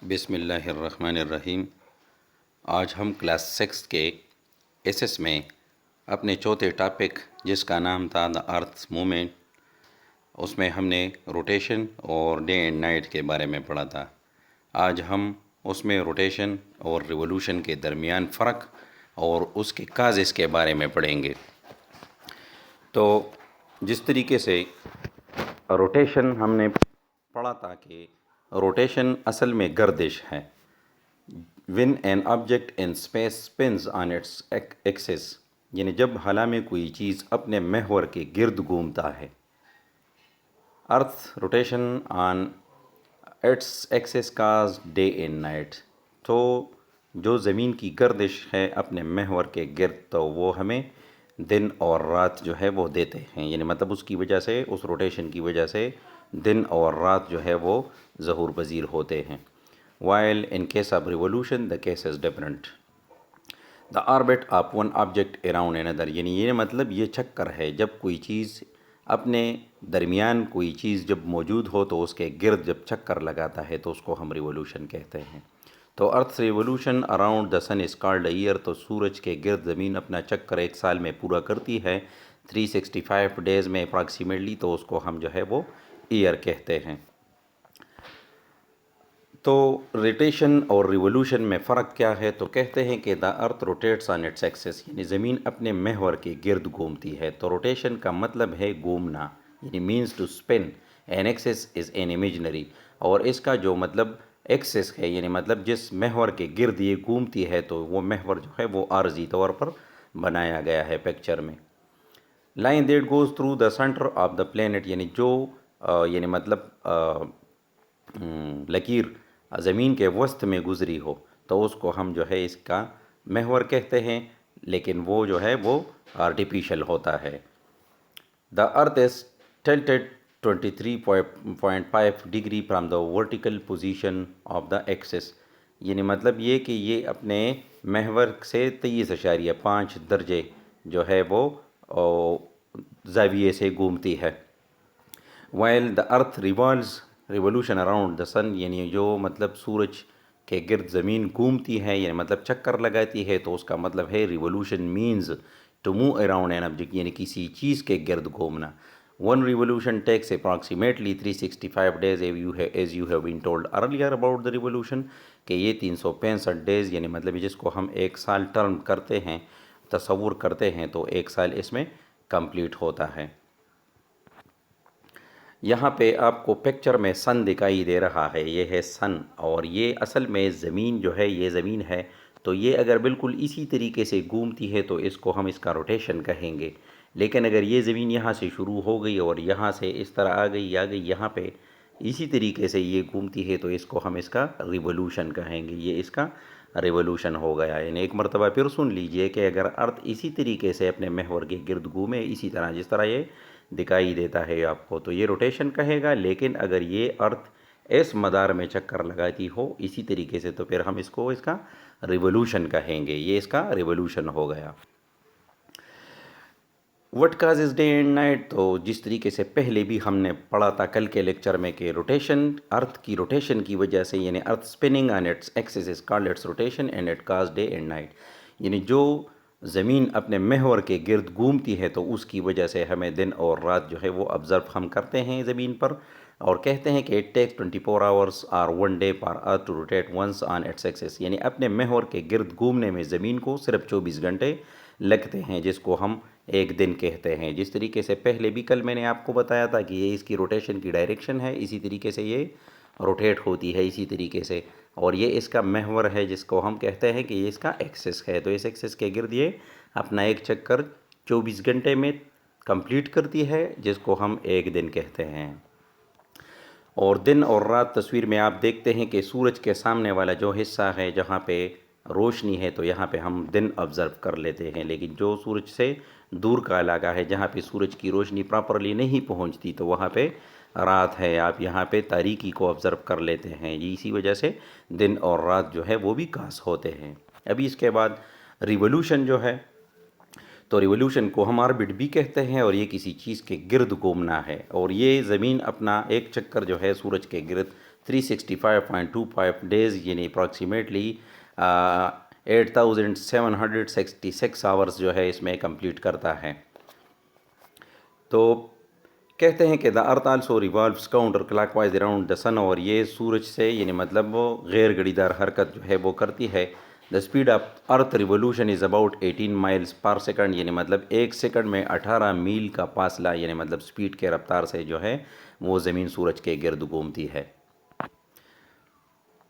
بسم اللہ الرحمن الرحیم۔ آج ہم کلاس 6 کے ایس میں اپنے چوتھے ٹاپک جس کا نام تھا دا ارتھ موومنٹ، اس میں ہم نے روٹیشن اور ڈے اینڈ نائٹ کے بارے میں پڑھا تھا۔ آج ہم اس میں روٹیشن اور ریولوشن کے درمیان فرق اور اس کے کازز کے بارے میں پڑھیں گے۔ تو جس طریقے سے روٹیشن ہم نے پڑھا تھا کہ روٹیشن اصل میں گردش ہے۔ when an object in space spins on its axis، یعنی جب خلا میں کوئی چیز اپنے محور کے گرد گھومتا ہے۔ Earth rotation on its axis cause day and night, تو جو زمین کی گردش ہے اپنے محور کے گرد تو وہ ہمیں دن اور رات جو ہے وہ دیتے ہیں، یعنی مطلب اس کی وجہ سے، اس روٹیشن کی وجہ سے دن اور رات جو ہے وہ ظہور پذیر ہوتے ہیں۔ while in case of revolution the case is different، the orbit of one object around another، یعنی یہ مطلب یہ چکر ہے جب کوئی چیز اپنے درمیان کوئی چیز جب موجود ہو تو اس کے گرد جب چکر لگاتا ہے تو اس کو ہم ریولوشن کہتے ہیں۔ تو earth revolution around the sun is called a year, تو سورج کے گرد زمین اپنا چکر ایک سال میں پورا کرتی ہے 365 ڈیز میں اپراکسیمیٹلی، تو اس کو ہم جو ہے وہ ایئر کہتے ہیں۔ تو روٹیشن اور ریولوشن میں فرق کیا ہے؟ تو کہتے ہیں کہ the earth rotates on its axis, یعنی زمین اپنے محور کے گرد گھومتی ہے۔ تو روٹیشن کا مطلب ہے گھومنا، یعنی means to spin, an axis is an imaginary, اور اس کا جو مطلب ایکسس ہے یعنی مطلب جس محور کے گرد یہ گھومتی ہے تو وہ محور جو ہے وہ عارضی طور پر بنایا گیا ہے پکچر میں۔ Line that goes through the centre of the planet, یعنی جو یعنی مطلب لکیر زمین کے وسط میں گزری ہو تو اس کو ہم جو ہے اس کا محور کہتے ہیں، لیکن وہ جو ہے وہ آرٹیفیشل ہوتا ہے۔ The earth is tilted 23.5 degree from the vertical position of the axis, یعنی مطلب یہ کہ یہ اپنے محور سے 23.5 درجے جو ہے وہ زاویے سے گھومتی ہے۔ while the earth revolves revolution around the sun، یعنی جو مطلب سورج کے گرد زمین گھومتی ہے یعنی مطلب چکر لگاتی ہے تو اس کا مطلب ہے revolution means to move around an object, یعنی کسی چیز کے گرد گھومنا۔ One revolution takes approximately 365 days as you have been told earlier about the revolution، کہ یہ 365 ڈیز یعنی مطلب جس کو ہم ایک سال ٹرم کرتے ہیں، تصور کرتے ہیں، تو ایک سال اس میں کمپلیٹ ہوتا ہے۔ یہاں پہ آپ کو پکچر میں سن دکھائی دے رہا ہے، یہ ہے سن، اور یہ اصل میں زمین جو ہے یہ زمین ہے، تو یہ اگر بالکل اسی طریقے سے گھومتی ہے تو اس کو ہم اس کا روٹیشن کہیں گے، لیکن اگر یہ زمین یہاں سے شروع ہو گئی اور یہاں سے اس طرح آ گئی یہاں پہ اسی طریقے سے یہ گھومتی ہے تو اس کو ہم اس کا ریولوشن کہیں گے، یہ اس کا ریولوشن ہو گیا۔ یعنی ایک مرتبہ پھر سن لیجئے کہ اگر ارتھ اسی طریقے سے اپنے محور کے گرد گھومے اسی طرح جس طرح یہ دکھائی دیتا ہے آپ کو تو یہ روٹیشن کہے گا، لیکن اگر یہ ارتھ اس مدار میں چکر لگاتی ہو اسی طریقے سے تو پھر ہم اس کو اس کا ریولوشن کہیں گے، یہ اس کا ریولوشن ہو گیا۔ What causes day and night, تو جس طریقے سے پہلے بھی ہم نے پڑھا تھا کل کے لیکچر میں کہ روٹیشن، ارتھ کی روٹیشن کی وجہ سے، یعنی earth spinning on its axis is called its rotation and it causes day and night, یعنی جو زمین اپنے محور کے گرد گھومتی ہے تو اس کی وجہ سے ہمیں دن اور رات جو ہے وہ آبزرو ہم کرتے ہیں زمین پر، اور کہتے ہیں کہ اٹ ٹیکس 24 hours اور 1 day for earth to rotate once on its axis, یعنی اپنے محور کے گرد گھومنے میں زمین کو صرف 24 گھنٹے لگتے ہیں، جس کو ہم ایک دن کہتے ہیں۔ جس طریقے سے پہلے بھی کل میں نے آپ کو بتایا تھا کہ یہ اس کی روٹیشن کی ڈائریکشن ہے، اسی طریقے سے یہ روٹیٹ ہوتی ہے اسی طریقے سے، اور یہ اس کا محور ہے جس کو ہم کہتے ہیں کہ یہ اس کا ایکسس ہے، تو اس ایکسس کے گرد یہ اپنا ایک چکر 24 گھنٹے میں کمپلیٹ کرتی ہے، جس کو ہم ایک دن کہتے ہیں۔ اور دن اور رات تصویر میں آپ دیکھتے ہیں کہ سورج کے سامنے والا جو حصہ ہے جہاں پہ روشنی ہے تو یہاں پہ ہم دن آبزرو کر لیتے ہیں، لیکن جو سورج سے دور کا علاقہ ہے جہاں پہ سورج کی روشنی پراپرلی نہیں پہنچتی تو وہاں پہ رات ہے، آپ یہاں پہ تاریکی کو آبزرو کر لیتے ہیں، اسی وجہ سے دن اور رات جو ہے وہ بھی کاس ہوتے ہیں۔ ابھی اس کے بعد ریولوشن جو ہے تو ریولوشن کو ہم آربٹ بھی کہتے ہیں، اور یہ کسی چیز کے گرد گھومنا ہے، اور یہ زمین اپنا ایک چکر جو ہے سورج کے گرد 365.25 ڈیز یعنی اپروکسیمیٹلی 8766 آورز جو ہے اس میں کمپلیٹ کرتا ہے۔ تو کہتے ہیں کہ the earth also revolves counterclockwise around the sun, اور یہ سورج سے یعنی مطلب وہ غیر گھڑی دار حرکت جو ہے وہ کرتی ہے۔ The speed of earth revolution is about 18 miles per second, یعنی مطلب ایک سیکنڈ میں 18 میل کا فاصلہ، یعنی مطلب اسپیڈ کے رفتار سے جو ہے وہ زمین سورج کے گرد گھومتی ہے۔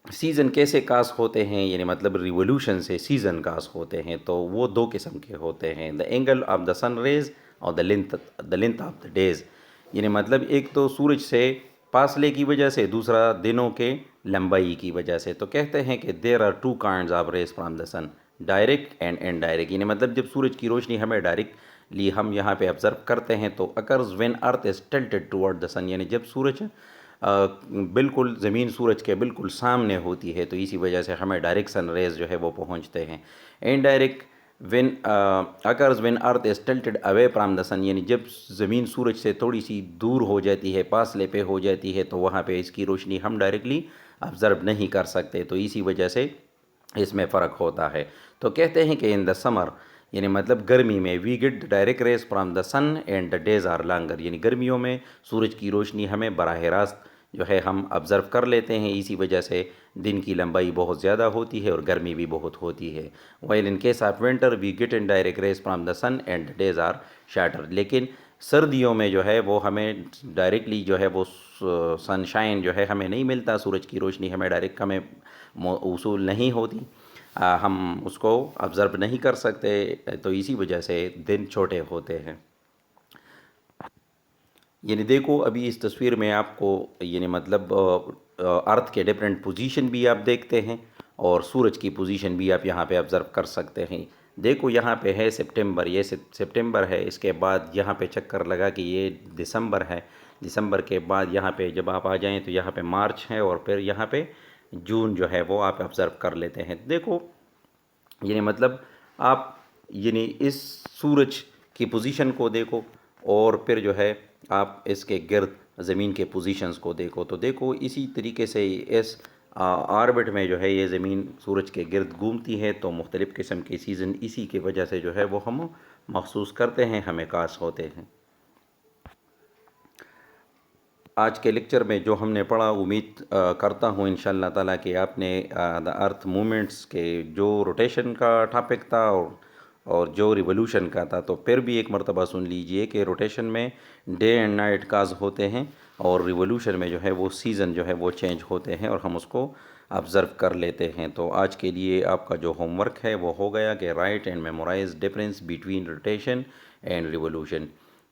سیزن کیسے کاس ہوتے ہیں، یعنی مطلب ریولوشن سے سیزن کاس ہوتے ہیں، تو وہ دو قسم کے ہوتے ہیں، the angle of the sun rays اور the length of the days, یعنی مطلب ایک تو سورج سے فاصلے کی وجہ سے، دوسرا دنوں کے لمبائی کی وجہ سے۔ تو کہتے ہیں کہ there are two kinds of rays from the sun, direct and indirect, یعنی مطلب جب سورج کی روشنی ہمیں ڈائریکٹلی ہم یہاں پہ آبزرو کرتے ہیں تو occurs when earth is tilted toward the sun, یعنی جب سورج بالکل زمین سورج کے بالکل سامنے ہوتی ہے تو اسی وجہ سے ہمیں ڈائریکٹ سن ریز جو ہے وہ پہنچتے ہیں۔ Indirect when occurs when earth is tilted away from the sun, یعنی جب زمین سورج سے تھوڑی سی دور ہو جاتی ہے، فاصلے پہ ہو جاتی ہے، تو وہاں پہ اس کی روشنی ہم ڈائریکٹلی آبزرو نہیں کر سکتے، تو اسی وجہ سے اس میں فرق ہوتا ہے۔ تو کہتے ہیں کہ ان دا سمر، یعنی مطلب گرمی میں we get direct rays from the sun and the days are longer, یعنی گرمیوں میں سورج کی روشنی ہمیں براہ راست جو ہے ہم آبزرو کر لیتے ہیں، اسی وجہ سے دن کی لمبائی بہت زیادہ ہوتی ہے اور گرمی بھی بہت ہوتی ہے۔ While in case of winter we get indirect rays from the sun and days are shorter, لیکن سردیوں میں جو ہے وہ ہمیں ڈائریکٹلی جو ہے وہ سن شائن جو ہے ہمیں نہیں ملتا، سورج کی روشنی ہمیں ڈائریکٹ ہمیں وصول نہیں ہوتی، ہم اس کو آبزرو نہیں کر سکتے، تو اسی وجہ سے دن چھوٹے ہوتے ہیں۔ یعنی دیکھو ابھی اس تصویر میں آپ کو یعنی مطلب ارتھ کے ڈفرینٹ پوزیشن بھی آپ دیکھتے ہیں اور سورج کی پوزیشن بھی آپ یہاں پہ آبزرو کر سکتے ہیں۔ دیکھو یہاں پہ ہے سپٹمبر، یہ سپٹمبر ہے، اس کے بعد یہاں پہ چکر لگا کہ یہ دسمبر ہے، دسمبر کے بعد یہاں پہ جب آپ آ جائیں تو یہاں پہ مارچ ہے، اور پھر یہاں پہ جون جو ہے وہ آپ آبزرو کر لیتے ہیں۔ دیکھو یعنی مطلب آپ یعنی اس سورج کی پوزیشن کو دیکھو، اور پھر جو ہے آپ اس کے گرد زمین کے پوزیشنز کو دیکھو، تو دیکھو اسی طریقے سے اس آربٹ میں جو ہے یہ زمین سورج کے گرد گھومتی ہے، تو مختلف قسم کے سیزن اسی کی وجہ سے جو ہے وہ ہم محسوس کرتے ہیں، ہمیں کاس ہوتے ہیں۔ آج کے لیکچر میں جو ہم نے پڑھا، امید کرتا ہوں انشاءاللہ تعالیٰ کہ آپ نے دا ارتھ موومنٹس کے جو روٹیشن کا ٹاپک تھا اور جو ریولوشن کا تھا، تو پھر بھی ایک مرتبہ سن لیجئے کہ روٹیشن میں ڈے اینڈ نائٹ کاز ہوتے ہیں، اور ریولوشن میں جو ہے وہ سیزن جو ہے وہ چینج ہوتے ہیں، اور ہم اس کو آبزرو کر لیتے ہیں۔ تو آج کے لیے آپ کا جو ہوم ورک ہے وہ ہو گیا کہ write and memorise difference between rotation and revolution,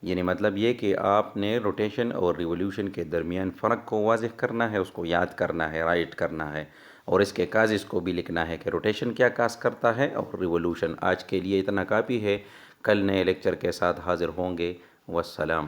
یعنی مطلب یہ کہ آپ نے روٹیشن اور ریولوشن کے درمیان فرق کو واضح کرنا ہے، اس کو یاد کرنا ہے، رائٹ کرنا ہے، اور اس کے کازز کو بھی لکھنا ہے کہ روٹیشن کیا کاز کرتا ہے اور ریولوشن۔ آج کے لیے اتنا کافی ہے، کل نئے لیکچر کے ساتھ حاضر ہوں گے، والسلام۔